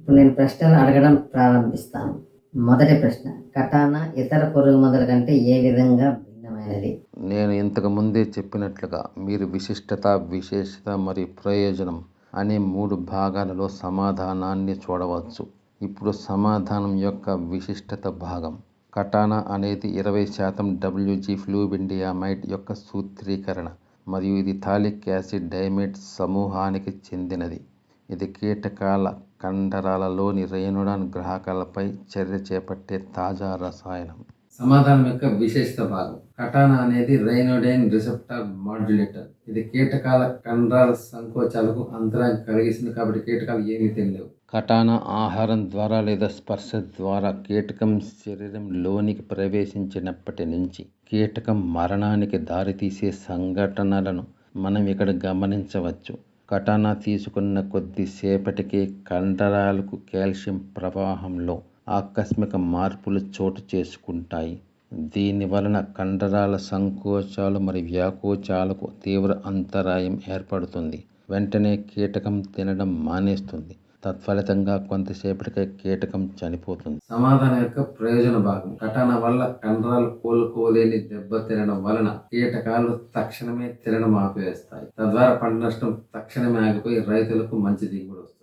ఇప్పుడు నేను ప్రశ్నలు అడగడం ప్రారంభిస్తాను. మొదటి ప్రశ్న, కటానా ఇతర పురుగు మందుల కంటే ఏ విధంగా భిన్నమైనది? నేను ఇంతకు ముందే చెప్పినట్లుగా మీరు విశిష్టత, విశేషత మరియు ప్రయోజనం అనే 3 భాగాలలో సమాధానాన్ని చూడవచ్చు. ఇప్పుడు సమాధానం యొక్క విశిష్టత భాగం. కటానా అనేది 20% WG ఫ్లూబెండియామైడ్ యొక్క సూత్రీకరణ మరియు ఇది థాలిక్ యాసిడ్ డైమేట్ సమూహానికి చెందినది. ఇది కీటకాల కండరాలలోని రేణుడాన్ గ్రాహకాలపై చర్య చేపట్టే తాజా రసాయనం. సమాధానం యొక్క విశేషత భాగం. కటానా అనేది రైనోడైన్ రిసెప్టర్ మాడ్యులేటర్. ఇది కీటకాల కండరాల సంకోచాలకు అంతరాయం కలిగిస్తుంది కాబట్టి కీటకాలు ఏమీ తినలేవు. కటానా ఆహారం ద్వారా లేదా స్పర్శ ద్వారా కీటకం శరీరంలోనికి ప్రవేశించినప్పటి నుంచి కీటకం మరణానికి దారితీసే సంఘటనలను మనం ఇక్కడ గమనించవచ్చు. కటానా తీసుకున్న కొద్దిసేపటికే కండరాలకు కాల్షియం ప్రవాహంలో ఆకస్మిక మార్పులు చోటు చేసుకుంటాయి. దీని వలన కండరాల సంకోచాలు మరియు వ్యాకోచాలకు తీవ్ర అంతరాయం ఏర్పడుతుంది. వెంటనే కీటకం తినడం మానేస్తుంది. తత్ఫలితంగా కొంతసేపటికే కీటకం చనిపోతుంది. సమాధానం యొక్క ప్రయోజన భాగం. కటానా వల్ల కండరాలు కోలుకోలేని దెబ్బ తినడం వలన కీటకాలు తక్షణమే తినడం ఆపివేస్తాయి. తద్వారా పంట నష్టం తక్షణమే ఆగిపోయి రైతులకు మంచి దిగుబడి వస్తుంది.